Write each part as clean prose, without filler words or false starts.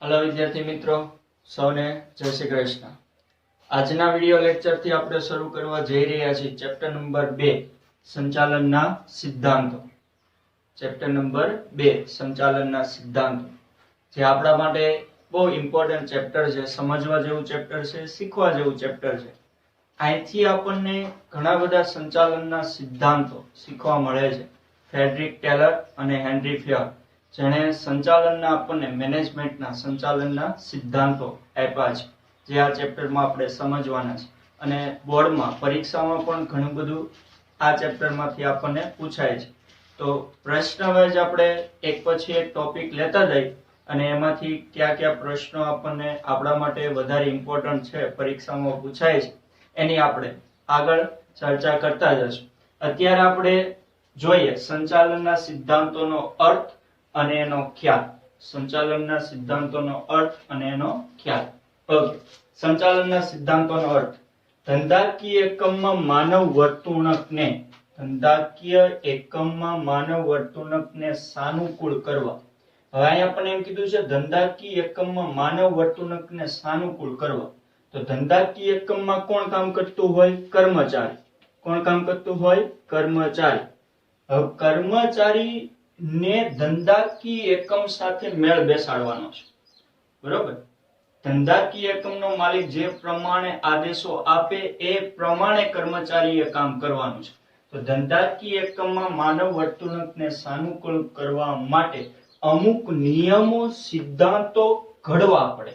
Hello विद्यार्थी मित्रों, सौने जय श्री कृष्ण। આજના વિડિયો લેક્ચર થી આપણે શરૂ કરવા જઈ રહ્યા છીએ ચેપ્ટર નંબર 2 સંચાલનના સિદ્ધાંતો। ચેપ્ટર નંબર 2 સંચાલનના સિદ્ધાંતો જે આપણા માટે બહુ ઇમ્પોર્ટન્ટ ચેપ્ટર છે, સમજવા જેવું ચેપ્ટર છે, શીખવા જેવું ચેપ્ટર છે। અહીંથી આપણને ઘણા બધા સંચાલનના સિદ્ધાંતો શીખવા મળે છે। ફ્રેડરિક ટેલર અને હેનરી ફિયર જેણે સંચાલનના આપણને મેનેજમેન્ટના સંચાલનના સિદ્ધાંતો આપ્યા છે, જે આ ચેપ્ટરમાં આપણે સમજવાના છે। અને બોર્ડમાં પરીક્ષામાં પણ ઘણું બધું આ ચેપ્ટરમાંથી આપણને પૂછાય છે। તો પ્રશ્ન વાઇઝ આપણે એક પછી એક ટોપિક લેતા જઈ અને એમાંથી કયા કયા પ્રશ્નો આપણને આપણા માટે વધારે ઇમ્પોર્ટન્ટ છે, પરીક્ષામાં પૂછાય છે, એની આપણે આગળ ચર્ચા કરતા જશું। અત્યારે આપણે જોઈએ સંચાલનના સિદ્ધાંતોનો અર્થ અને એનો ખ્યાલ। સંચાલનના સિદ્ધાંતોનો અર્થ અને એનો ખ્યાલ। ઓકે, સંચાલનના સિદ્ધાંતોનો અર્થ ધંધાકીય એકમમાં માનવ વર્તણૂકને સાનુકૂળ કરવા। હવે અહીંયા પણ એમ કીધું છે ધંધાકીય એકમમાં માનવ વર્તણૂકને સાનુકૂળ કરવા। તો ધંધાકીય એકમમાં કોણ કામ કરતું હોય? કર્મચારી। કોણ કામ કરતું હોય? કર્મચારી। હવે કર્મચારી ને ધંધાકીય એકમ સાથે મેળ બેસાડવાનો છે, બરોબર? ધંધાકીય એકમનો માલિક જે પ્રમાણે આદેશો આપે એ પ્રમાણે કર્મચારીએ કામ કરવાનું છે। તો ધંધાકીય એકમમાં માનવ વર્તણૂકને સાનુકૂળ કરવા માટે અમુક નિયમો, સિદ્ધાંતો ઘડવા પડે।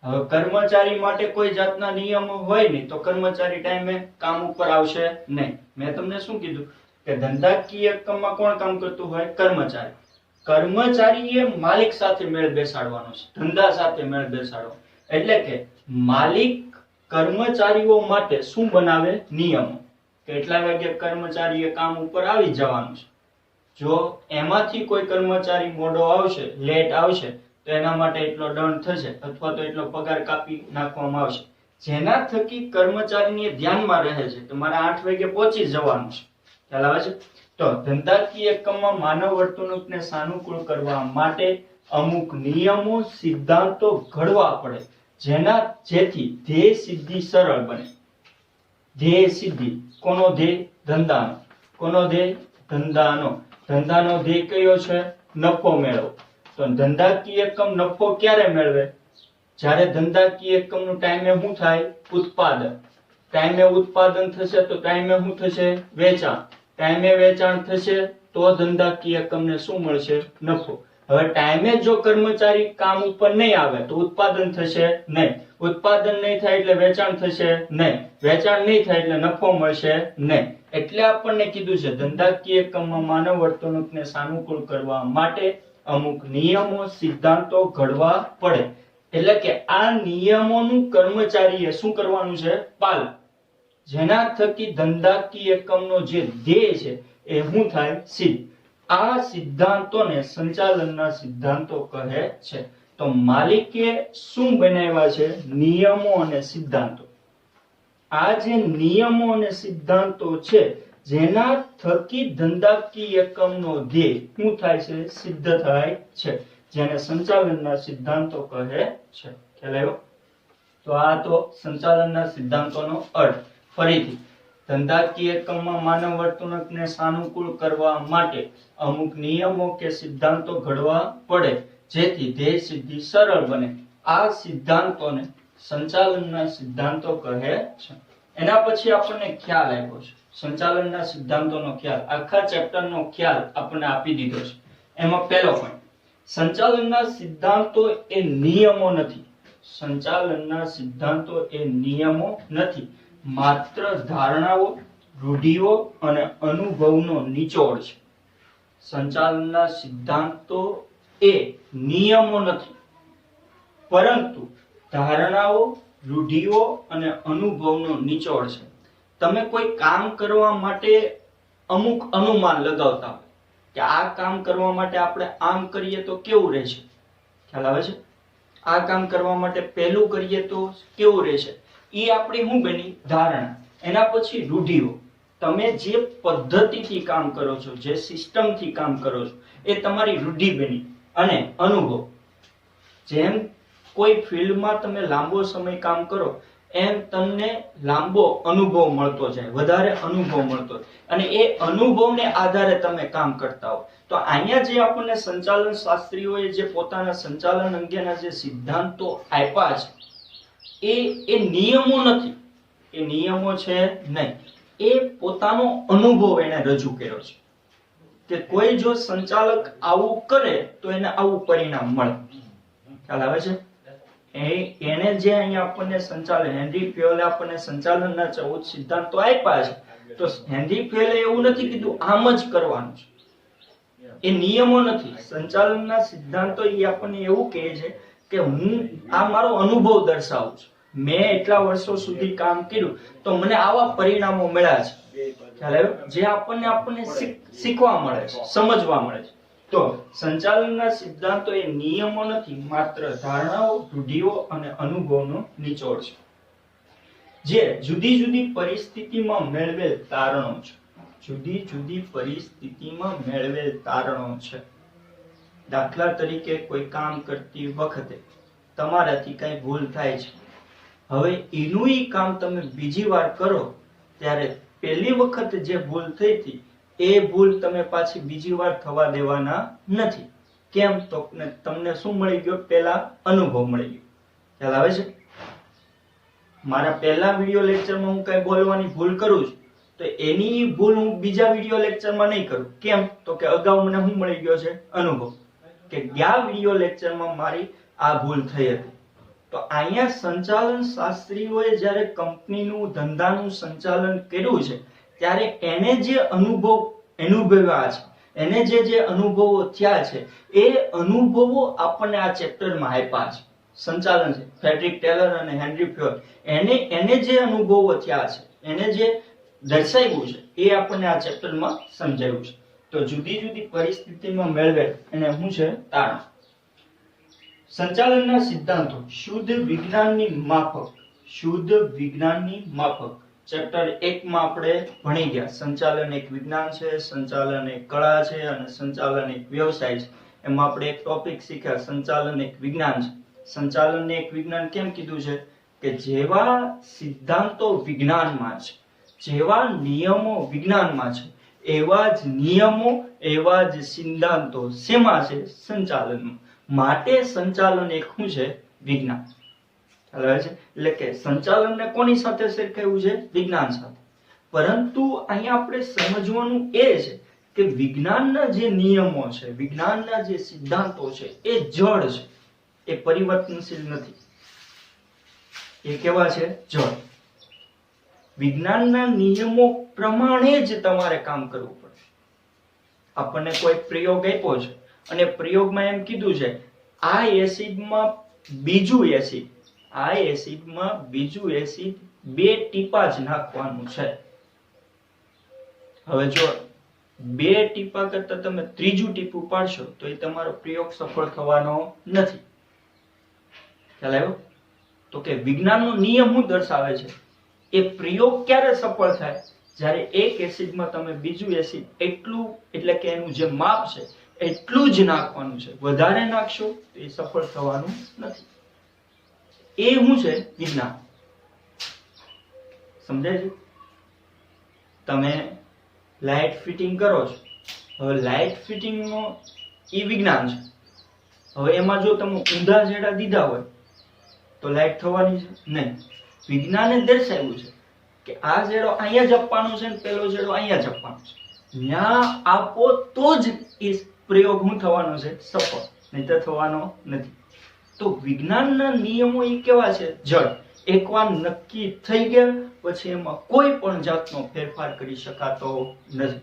હવે કર્મચારી માટે કોઈ જાતના નિયમો હોય નહીં તો કર્મચારી ટાઈમે કામ ઉપર આવશે નહીં। મેં તમને શું કીધું કે ધંધાકીય એકમમાં કોણ કામ કરતું હોય? કર્મચારી। કર્મચારીએ માલિક સાથે મેળ બેસાડવાનો છે, ધંધા સાથે મેળ બેસાડવાનો। એટલે કે માલિક કર્મચારીઓ માટે શું બનાવે? નિયમો। કેટલા વાગે કર્મચારીએ કામ ઉપર આવી જવાનું છે। જો એમાંથી કોઈ કર્મચારી મોડો આવશે, લેટ આવશે તો એના માટે એટલો દંડ થશે અથવા તો એટલો પગાર કાપી નાખવામાં આવશે, જેના થકી કર્મચારીને ધ્યાનમાં રહે છે કે મારે 8 વાગે પહોંચી જવાનું છે। ખ્યાલ આવે છે? તો ધંધાકીય એકમમાં માનવ વર્તણૂકને સાનુકૂળ કરવા માટે અમુક નિયમો, સિદ્ધાંતો ઘડવા પડે, જેથી ધ્યેય સિદ્ધિ સરળ બને। ધ્યેય સિદ્ધિ કોનો ધ્યેય? ધંધાનો। કોનો ધ્યેય? ધંધાનો। ધંધાનો ધ્યેય કયો છે? નફો મેળવો। તો ધંધાકીય એકમ નફો ક્યારે મેળવે? જ્યારે ધંધાકીય એકમનું ટાઈમે શું થાય? ઉત્પાદન। ટાઈમે ઉત્પાદન થશે તો ટાઈમે શું થશે? વેચાણ। ટાઈમે વેચાણ થશે તો ધંધાકીય એકમને શું મળશે? નફો। હવે ટાઈમે જો કર્મચારી કામ ઉપર નહીં આવે તો ઉત્પાદન થશે નહીં। ઉત્પાદન નહીં થાય એટલે વેચાણ થશે નહીં। વેચાણ નહીં થાય એટલે નફો મળશે નહીં। એટલે આપણને કીધું છે ધંધાકીય એકમમાં માનવ વર્તણૂકને સાનુકૂળ કરવા માટે અમુક નિયમો, સિદ્ધાંતો ઘડવા પડે। એટલે કે આ નિયમોનું કર્મચારીએ શું કરવાનું છે? પાલન। જેના થકી ધંધાકીય એકમનો જે ધ્યેય છે એ શું થાય? સિદ્ધ। આ સિદ્ધાંતોને સંચાલનના સિદ્ધાંતો કહે છે। તો માલિકે શું બનાવ્યા છે? નિયમો અને સિદ્ધાંતો। આ જે નિયમો અને સિદ્ધાંતો છે જેના થકી ધંધાકીય એકમનો ધ્યેય શું થાય છે? સિદ્ધ થાય છે, જેને સંચાલનના સિદ્ધાંતો કહે છે। ખ્યાલ આવ્યો? તો આ તો સંચાલનના સિદ્ધાંતોનો અર્થ। ફરીથી ધંધાકીય એકમમાં માનવ વર્તણૂકને સાનુકૂળ કરવા માટે અમુક નિયમો કે સિદ્ધાંતો ઘડવા પડે, જેથી ધ્યેય સિદ્ધિ સરળ બને। આ સિદ્ધાંતોને સંચાલનના સિદ્ધાંતો કહે છે। એના પછી આપણને ખ્યાલ આપ્યો છે, સંચાલનના સિદ્ધાંતોનો ખ્યાલ। આખા ચેપ્ટરનો ખ્યાલ આપણને આપી દીધો છે। એમાં પહેલો પોઈન્ટ, સંચાલનના સિદ્ધાંતો એ નિયમો નથી। સંચાલનના સિદ્ધાંતો એ નિયમો નથી, માત્ર ધારણાઓ, રૂઢિઓ અને અનુભવનો નિચોડ છે। સંચાલનના સિદ્ધાંતો એ નિયમો નથી, પરંતુ ધારણાઓ, રૂઢિઓ અને અનુભવનો નિચોડ છે। તમે કોઈ કામ કરવા માટે અમુક અનુમાન લગાવતા હોય કે આ કામ કરવા માટે આપણે આમ કરીએ તો કેવું રહેશે। ખ્યાલ આવે છે? આ કામ કરવા માટે પહેલું કરીએ તો કેવું રહેશે, એ આપણી શું બની? ધારણા। એના પછી રૂઢિઓ, તમે જે પદ્ધતિથી કામ કરો છો, જે સિસ્ટમથી કામ કરો છો એ તમારી રૂઢિ બની। અને અનુભવ, જેમ કોઈ ફિલ્ડમાં તમે લાંબો સમય કામ કરો એમ તમને લાંબો અનુભવ મળતો જાય, વધારે અનુભવ મળતો જાય, અને એ અનુભવને આધારે તમે કામ કરતા હો. તો અહીંયા જે આપણને સંચાલન શાસ્ત્રીઓએ જે પોતાના સંચાલન અંગેના જે સિદ્ધાંતો આપ્યા છે એ નિયમો નથી, એ નિયમો છે નહીં, એ પોતાનો અનુભવ એને રજૂ કર્યો છે કે કોઈ જો સંચાલક આવું કરે તો એને આવું પરિણામ મળે. ખ્યાલ આવે છે? એને જે અહીંયા આપણને સંચાલન હેનરી ફ્યોલે આપણને સંચાલનના 14 સિદ્ધાંતો આપ્યા છે, તો હેનરી ફ્યોલે એવું નથી કીધું આમ જ કરવાનું છે, એ નિયમો નથી. સંચાલનના સિદ્ધાંતો એ આપણને એવું કહે છે કે હું આ મારો અનુભવ દર્શાવું છું, મેં એટલા વર્ષો સુધી કામ કર્યું તો મને આવા પરિણામો મળ્યા છે. ખ્યાલ આવ્યો? જે આપણને શીખવા મળે છે, સમજવા મળે છે. તો સંચાલનના સિદ્ધાંતો એ નિયમો નથી, માત્ર ધારણાઓ, રૂઢિઓ અને અનુભવનો નિચોડ છે, જે જુદી જુદી પરિસ્થિતિમાં મેળવેલ તારણો છે. જુદી જુદી પરિસ્થિતિમાં મેળવેલ તારણો છે. દાખલા તરીકે કોઈ કામ કરતી વખતે તમારાથી કઈ ભૂલ થાય છે, હવે એનું ઈ કામ તમે બીજી વાર કરો ત્યારે પહેલી વખત જે ભૂલ થઈ હતી એ ભૂલ તમે પાછી બીજી વાર થવા દેવાના નથી. કેમ? તો તમને શું મળી ગયો? પહેલા અનુભવ મળી ગયો. ખ્યાલ આવે છે? મારા પહેલા વિડિયો લેક્ચરમાં હું કઈ બોલવાની ભૂલ કરું છું તો એની ભૂલ હું બીજા વિડિયો લેક્ચરમાં નહીં કરું. કેમ? તો કે અગાઉ મને શું મળી ગયો છે? અનુભવ, કે ગયા વિડિયો લેક્ચરમાં મારી આ ભૂલ થઈ હતી. તો અહીંયા સંચાલન શાસ્ત્રીઓએ જ્યારે કંપનીનું, ધંધાનું સંચાલન કર્યું છે ત્યારે એને જે અનુભવ્યા છે, એને જે અનુભવો થયા છે એ અનુભવો આપણને આ ચેપ્ટરમાં આપ્યા છે. સંચાલન છે ફ્રેડરિક ટેલર અને હેનરી ફ્યોલ, એને જે અનુભવો થયા છે, એને જે દર્શાવ્યું છે એ આપણને આ ચેપ્ટરમાં સમજાવ્યું છે. તો જુદી જુદી પરિસ્થિતિમાં મેળવે એને શું છે? તારણ. સંચાલનના સિદ્ધાંતો શુદ્ધ વિજ્ઞાનની માફક. શુદ્ધ વિજ્ઞાનની માફક ચેપ્ટર 1 માં આપણે ભણી ગયા. સંચાલન એક વિજ્ઞાન છે, સંચાલન એક કળા છે અને સંચાલન એક વ્યવસાય છે. એમાં આપણે એક ટોપિક શીખ્યા, સંચાલન એક વિજ્ઞાન છે. સંચાલનને એક વિજ્ઞાન કેમ કીધું છે? કે જેવા સિદ્ધાંતો વિજ્ઞાનમાં છે, જેવા નિયમો વિજ્ઞાનમાં છે, એવા જ નિયમો, એવા જ સિદ્ધાંતો શેમાં છે? સંચાલનમાં. માટે સંચાલન એક શું છે? વિજ્ઞાન. એટલે કે સંચાલનને કોની સાથે સરખાવ્યું છે? વિજ્ઞાન સાથે. પરંતુ અહીંયા આપણે સમજવાનું એ છે કે વિજ્ઞાનના જે નિયમો છે, વિજ્ઞાનના જે સિદ્ધાંતો છે એ જડ છે, એ પરિવર્તનશીલ નથી. એ કેવા છે? જડ. વિજ્ઞાનના નિયમો પ્રમાણે જ તમારે કામ કરવું પડે. આપણને કોઈ પ્રયોગ આપ્યો છે અને પ્રયોગમાં એમ કીધું છે આ એસિડમાં બીજું એસિડ, આ એસિડમાં બીજું એસિડ 2 ટીપા જ નાખવાનું છે. હવે જો 2 ટીપા કરતા તમે ત્રીજું ટીપું પાડશો તો એ તમારો પ્રયોગ સફળ થવાનો નથી. ખ્યાલ આવ્યો? તો કે વિજ્ઞાનનો નિયમ શું દર્શાવે છે? એ પ્રયોગ ક્યારે સફળ થાય? જ્યારે એક એસિડમાં તમે બીજું એસિડ એટલું, એટલે કે એનું જે માપ છે એટલું જ નાખવાનું છે. વધારે નાખશો તો એ સફળ થવાનું નથી. એ શું છે? વિજ્ઞાન. સમજાય છે? તમે લાઇટ ફિટિંગ કરો છો, હવે લાઇટ ફિટિંગ નો ઈ વિજ્ઞાન છે. હવે એમાં જો તમે ઊંધા છેડા દીધા હોય તો લાઇટ થવાની છે નહીં. વિજ્ઞાને દર્શાવ્યું છે કે આ છેડો અહીંયા જ આપવાનો છે ને પેલો છેડો અહીંયા જ આપવાનો છે. ન્યા આપો તો જ એ પ્રયોગ શું થવાનો છે? સફળ. નહીંતર થવાનો નથી. તો વિજ્ઞાનના નિયમો એ કેવા છે? જડ. એકવાર નક્કી થઈ ગયા પછી એમાં કોઈ પણ જાતનો ફેરફાર કરી શકાતો નથી.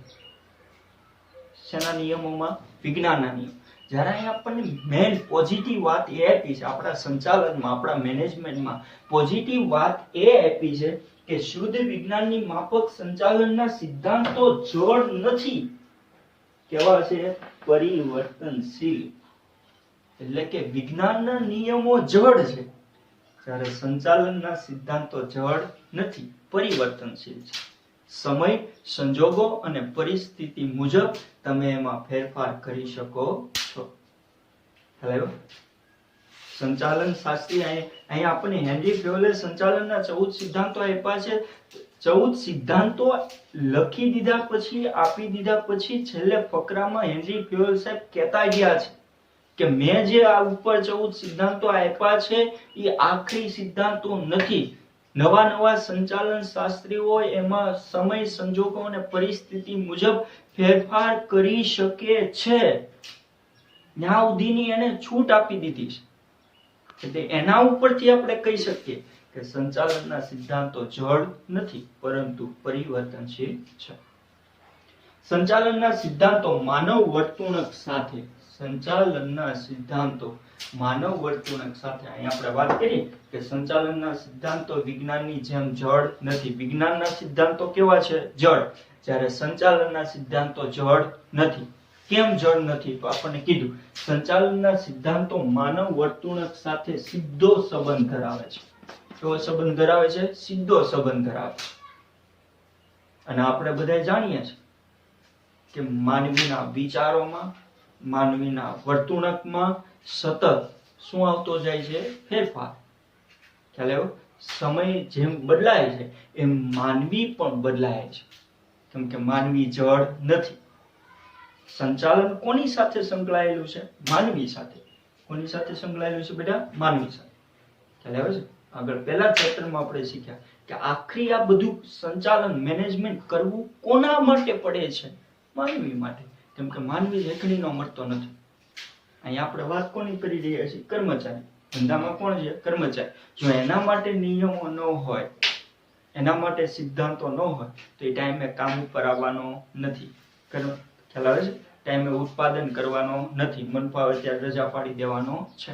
શેના નિયમોમાં? વિજ્ઞાનના નિયમો. જ્યારે અહીં આપણને મેન પોઝિટિવ વાત એ આપી છે, આપણા સંચાલનમાં, આપણા મેનેજમેન્ટમાં પોઝિટિવ વાત એ આપી છે કે શુદ્ધ વિજ્ઞાનની માફક સંચાલનના સિદ્ધાંતો જડ નથી. કેવા છે? પરિવર્તનશીલ. એટલે કે વિજ્ઞાનના નિયમો જડ છે, જ્યારે સંચાલનના સિદ્ધાંતો જડ નથી, પરિવર્તનશીલ છે. સમય, સંજોગો અને પરિસ્થિતિ મુજબ તમે એમાં ફેરફાર કરી શકો છો. હેલો. સંચાલન શાસ્ત્રી અહીં આપણને હેનરી ફેયોલે સંચાલનના 14 સિદ્ધાંતો આપ્યા છે. 14 સિદ્ધાંતો લખી દીધા પછી, આપી દીધા પછી છેલ્લે ફકરામાં હેનરી ફેયોલ સાહેબ કહેતા ગયા છે કે મેં જે આ ઉપર 14 સિદ્ધાંતો આપ્યા છે એ આખરી સિદ્ધાંતો નથી. નવા સંચાલન શાસ્ત્રીઓ એમાં સમય, સંજોગો અને પરિસ્થિતિ મુજબ ફેરફાર કરી શકે છે. ત્યાં સુધીની એને છૂટ આપી દીધી છે. એટલે એના ઉપરથી આપણે કહી શકીએ કે સંચાલનના સિદ્ધાંતો જડ નથી પરંતુ પરિવર્તનશીલ છે. સંચાલનના સિદ્ધાંતો માનવ વર્તણૂક સાથે, સંચાલનના સિદ્ધાંતો માનવ વર્તણૂક સાથે, અહીં આપણે વાત કરી કે સંચાલનના સિદ્ધાંતો વિજ્ઞાનની જેમ જડ નથી. વિજ્ઞાનના સિદ્ધાંતો કેવા છે? જડ. જ્યારે સંચાલનના સિદ્ધાંતો જડ નથી. કેમ જડ નથી? તો આપણને કીધું સંચાલનના સિદ્ધાંતો માનવ વર્તણૂક સાથે સીધો સંબંધ ધરાવે છે. કેવો સંબંધ ધરાવે છે? સીધો સંબંધ ધરાવે છે. અને આપણે બધા જાણીએ છીએ કે માનવીના વિચારોમાં, માનવીના વર્તણૂકમાં સતત શું આવતો જાય છે? ફેરફાર. ખ્યાલ આવ્યો? સમય જેમ બદલાય છે એમ માનવી પણ બદલાય છે. કેમ કે માનવી જડ નથી. સંચાલન કોની સાથે સંકળાયેલું છે? માનવી સાથે. કોની સાથે સંકળાયેલું છે બેટા? માનવી સાથે. ખ્યાલ આવે છે? આગળ પહેલા ચેપ્ટરમાં આપણે શીખ્યા કે આખરી આ બધું સંચાલન, મેનેજમેન્ટ કરવું કોના માટે પડે છે? માનવી માટે. કેમ કે માનવી લેખણીનો મળતો નથી. અહીં આપણે વાત કોની કરી રહ્યા છીએ? કર્મચારી. ધંધામાં કોણ છે? કર્મચારી. જો એના માટે નિયમો ન હોય, એના માટે સિદ્ધાંતો ન હોય તો એ ટાઈમે કામ ઉપર આવવાનો નથી. ખ્યાલ આવે છે? ટાઈમે ઉત્પાદન કરવાનો નથી. મન ફાવે ત્યારે રજા પાડી દેવાનો છે.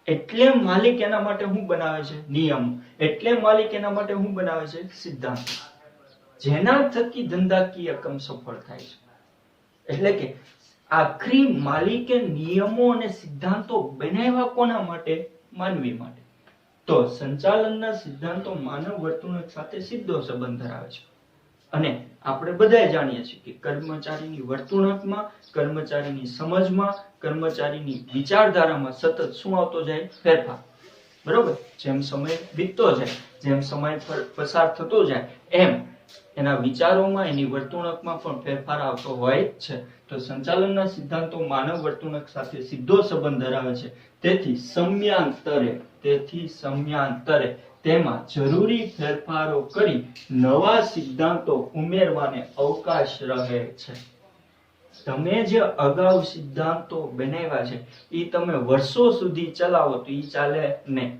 એટલે માલિક એના માટે શું બનાવે છે? નિયમો. એટલે માલિક એના માટે શું બનાવે છે? સિદ્ધાંતો. જેના થકી ધંધાકીય એકમ સફળ થાય છે. એટલે કે આખરી માલિકે નિયમો અને સિદ્ધાંતો બનાવ્યા કોના માટે? માનવી માટે. તો સંચાલનના સિદ્ધાંતો માનવ વર્તણૂક સાથે સીધો સંબંધ ધરાવે છે. અને આપણે બધા જાણીએ છીએ કે કર્મચારીની વર્તણૂકમાં, કર્મચારીની સમજમાં, કર્મચારીની વિચારધારામાં સતત શું આવતો જાય? ફેરફાર. બરોબર? જેમ સમય વીતતો જાય, જેમ સમય પસાર થતો જાય એમ એના વિચારોમાં, એની વર્તણૂકમાં પણ ફેરફાર આવતો હોય છે. તો સંચાલનના સિદ્ધાંતો માનવ વર્તણૂક સાથે સીધો સંબંધ ધરાવે છે. તેથી સમયાંતરે તેમાં જરૂરી ફેરફારો કરી નવા સિદ્ધાંતો ઉમેરવાને અવકાશ રહે છે. તમે જે અગાઉ સિદ્ધાંતો બનાવ્યા છે એ તમે વર્ષો સુધી ચલાવો તો એ ચાલે નહીં.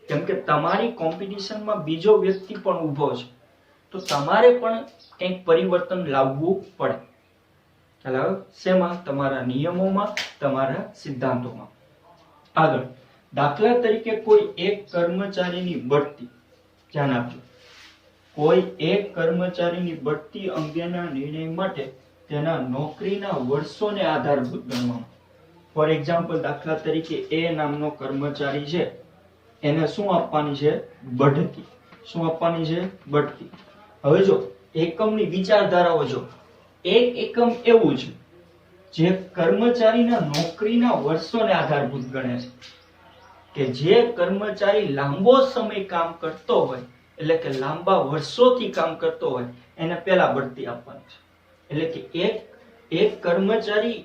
કેમ કે તમારી કોમ્પિટિશનમાં બીજો વ્યક્તિ પણ ઊભો છે. તો તમારે પણ કંઈક પરિવર્તન લાવવું પડે. ખ્યાલ? શેમાં? તમારા નિયમોમાં, તમારા સિદ્ધાંતોમાં. આગળ દાખલા તરીકે કોઈ એક કર્મચારીની બઢતી, ધ્યાન આપજો, કોઈ એક કર્મચારીની બઢતી અંગેના નિર્ણય માટે તેના નોકરીના વર્ષોને આધારભૂત ગણવામાં. ફોર એક્ઝામ્પલ, દાખલા તરીકે એ નામનો કર્મચારી છે, એને શું આપવાની છે? બઢતી. શું આપવાની છે? બઢતી. હવે જો એકમની વિચારધારાઓ જો, એક એકમ એવું છે જે કર્મચારીના નોકરીના વર્ષોને આધારભૂત ગણે છે કે જે કર્મચારી લાંબો સમય કામ કરતો હોય, એટલે કે લાંબા વર્ષોથી કામ કરતો હોય, એને પહેલા બઢતી આપવાની છે. એટલે કે એક કર્મચારી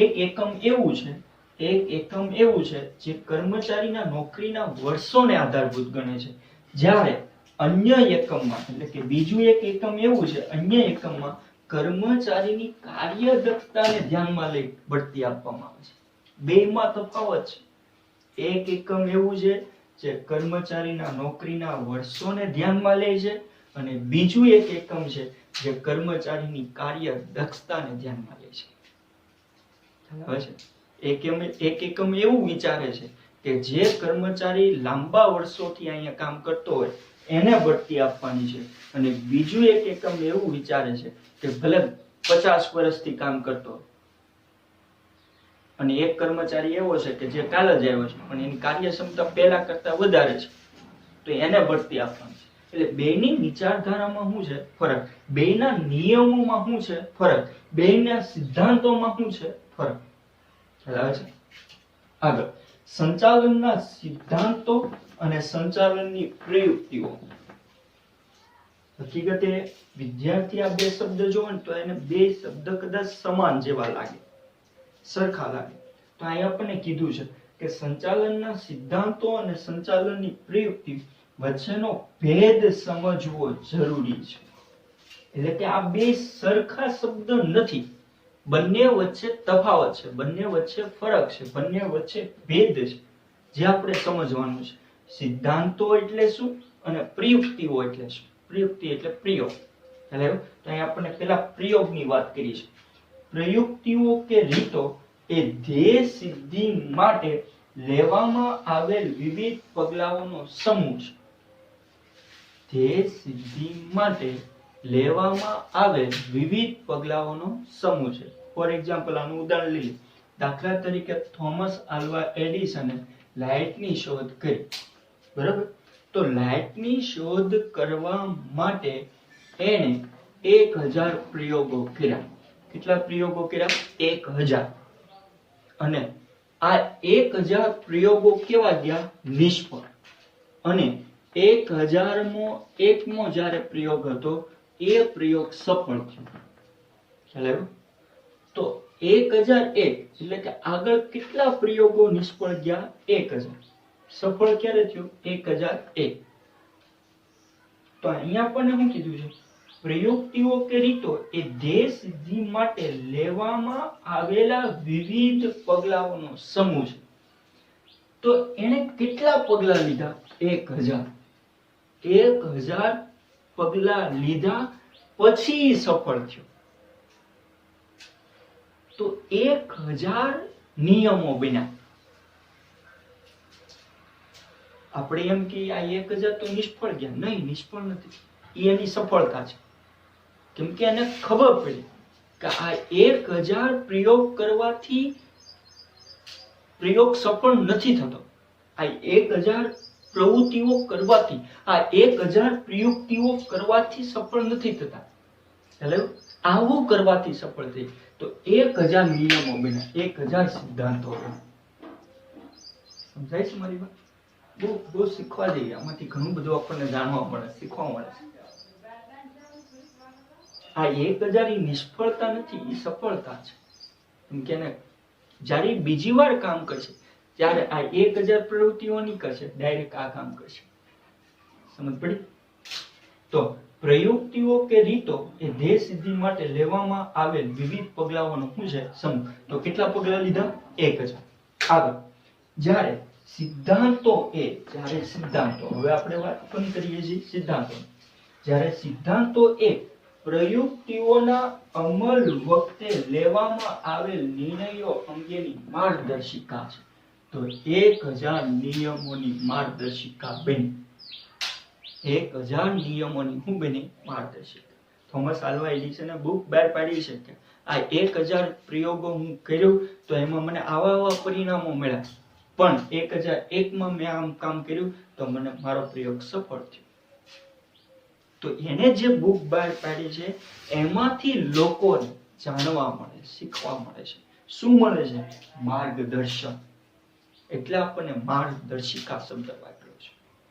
એક એકમ એવું છે, એક એકમ એવું છે જે કર્મચારીના નોકરીના વર્ષોને આધારભૂત ગણે છે. જ્યારે અન્ય એકમમાં, એટલે કે બીજું એક એકમ એવું છે, અન્ય એકમમાં કર્મચારીની કાર્યદક્ષતાને ધ્યાનમાં લઈ બઢતી આપવામાં આવે છે. બેમાં તફાવત છે. એક એકમ એવું છે જે કર્મચારીના નોકરીના વર્ષોને ધ્યાનમાં લે છે અને બીજું એક એકમ છે જે કર્મચારીની કાર્યદક્ષતાને ધ્યાનમાં લે છે. એક એકમ એવું વિચારે છે કે જે કર્મચારી લાંબા વર્ષોથી અહીંયા કામ કરતો હોય એને બઢતી આપવાની છે, અને બીજું એક એકમ એવું વિચારે છે કે ભલે 50 વર્ષથી કામ કરતો હોય અને એક કર્મચારી એવો છે કે જે કાલ જ આવ્યો છે પણ એની કાર્યક્ષમતા પહેલા કરતા વધારે છે, તો એને બઢતી આપવાની છે. એટલે બેની વિચારધારામાં શું છે? ફરક. બેના નિયમોમાં શું છે? ફરક. બેના સિદ્ધાંતોમાં શું છે? ફરક. ખ્યાલ આવે છે? આગળ સંચાલનના સિદ્ધાંતો અને સંચાલનની પ્રયુક્તિઓ. હકીકતે વિદ્યાર્થી આ બે શબ્દ જોવે ને તો એને બે શબ્દ કદાચ સમાન જેવા લાગે, સરખા લાગે. તો અહીં આપણને કીધું છે કે સંચાલનના સિદ્ધાંતો અને સંચાલનની પ્રયુક્તિ વચ્ચેનો ભેદ સમજવો જરૂરી છે. એટલે કે આ બે સરખા શબ્દ નથી, બંને વચ્ચે તફાવત છે, બંને વચ્ચે ફરક છે, બંને વચ્ચે ભેદ છે, જે આપણે સમજવાનું છે. સિદ્ધાંતો એટલે શું અને પ્રયુક્તિઓ એટલે શું? પ્રયુક્તિ એટલે પ્રયોગ. એટલે તો અહીં આપણે પહેલા પ્રયોગની વાત કરી છે. પ્રયુક્તિઓ કે રીતો એ ધ્યેય સિદ્ધિ માટે લેવામાં આવેલ વિવિધ પગલાઓનો સમૂહ છે. ધ્યેય સિદ્ધિ માટે લેવામાં આવેલ વિવિધ પગલાઓનો સમૂહ છે. ફોર એક્ઝામ્પલ આનું ઉદાહરણ લઈએ. દાખલા તરીકે થોમસ આલ્વા એડિસને લાઇટની શોધ કરી, બરાબર? તો લાઇટની શોધ કરવા માટે એને 1000 પ્રયોગો કર્યા. કેટલા પ્રયોગો કર્યા? 1000. અને આ 1000 પ્રયોગો કેવા ગયા? નિષ્ફળ. અને 1001મો જ્યારે પ્રયોગ હતો એ પ્રયોગ સફળ થયો. ખ્યાલ આવ્યો? તો 1001 એટલે કે આગળ કેટલા પ્રયોગો નિષ્ફળ ગયા? 1000. સફળ ક્યારે થયું? 1001. તો અહીંયા પણ શું કીધું છે? પ્રયુક્તિઓ કે રીતો એ ધ્યેય સિદ્ધિ માટે લેવામાં આવેલા વિવિધ પગલાઓનો સમૂહ છે. તો એને કેટલા પગલા લીધા? 1000. 1000 પગલા લીધા પછી સફળ થયો. તો 1000 નિયમો બન્યા. આપણે એમ કે આ 1000 તો નિષ્ફળ ગયા. નહીં, નિષ્ફળ નથી, એની સફળતા છે. કેમ કે એને ખબર પડી કે આ 1000 પ્રયોગ કરવાથી પ્રયોગ સફળ નથી થતો. આ 1000 પ્રવૃત્તિઓ કરવાથી, આ 1000 પ્રયુક્તિઓ કરવાથી સફળ નથી થતા. એટલે આવું કરવાથી સફળ થઈ. તો 1000 નિયમો બન્યા, 1000 સિદ્ધાંતો બન્યા. સમજાય છે મારી વાત? બહુ શીખવા જઈએ. આમાંથી ઘણું બધું આપણને જાણવા મળે, શીખવા મળે. આ 1000 એ નિષ્ફળતા નથી, એ સફળતા છે. કેમ કે જ્યારે બીજી વાર કામ કરશે ત્યારે આ 1000 પ્રવૃત્તિઓ નહીં કરશે, ડાયરેક્ટ આ કામ કરશે. સમજ પડી? તો પ્રયુક્તિઓ કે રીતો એ ધ્યેય સિદ્ધિ માટે લેવામાં આવેલ વિવિધ પગલાઓનો શું છે? સમૂહ. તો કેટલા પગલા લીધા? 1000. આગળ જ્યારે સિદ્ધાંતો હવે આપણે વાત પણ કરીએ છીએ સિદ્ધાંતો. જ્યારે સિદ્ધાંતો એ પ્રયુક્તિઓના અમલ વખતે લેવામાં આવેલ નિર્ણયો અંગેની માર્ગદર્શિકા છે. તો 1000 નિયમોની માર્ગદર્શિકા બની. 1000 નિયમોની શું બની? માર્ગદર્શિકા. થોમસ આલ્વા એડિસને બુક બહાર પાડી છે કે આ 1000 પ્રયોગો હું કર્યો તો એમાં મને આવા પરિણામો મળ્યા. પણ 1001માં મેં આમ કામ કર્યું તો મને મારો પ્રયોગ સફળ થયો. તો એને જે બુક બહાર પાડી છે એમાંથી લોકોને જાણવા મળે, શીખવા મળે છે. શું મળે છે? માર્ગદર્શન. એટલે આપણને માર્ગદર્શિકા શબ્દ વાપર્યો છે.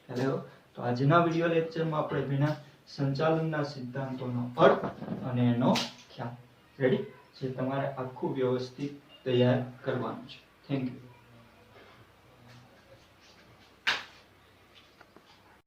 હેલો. તો આજના વિડિયો લેક્ચરમાં આપણે ભણ્યા સંચાલનના સિદ્ધાંતોનો અર્થ અને એનો ખ્યાલ. રેડી? જે તમારે આખું વ્યવસ્થિત તૈયાર કરવાનું છે. Thank you.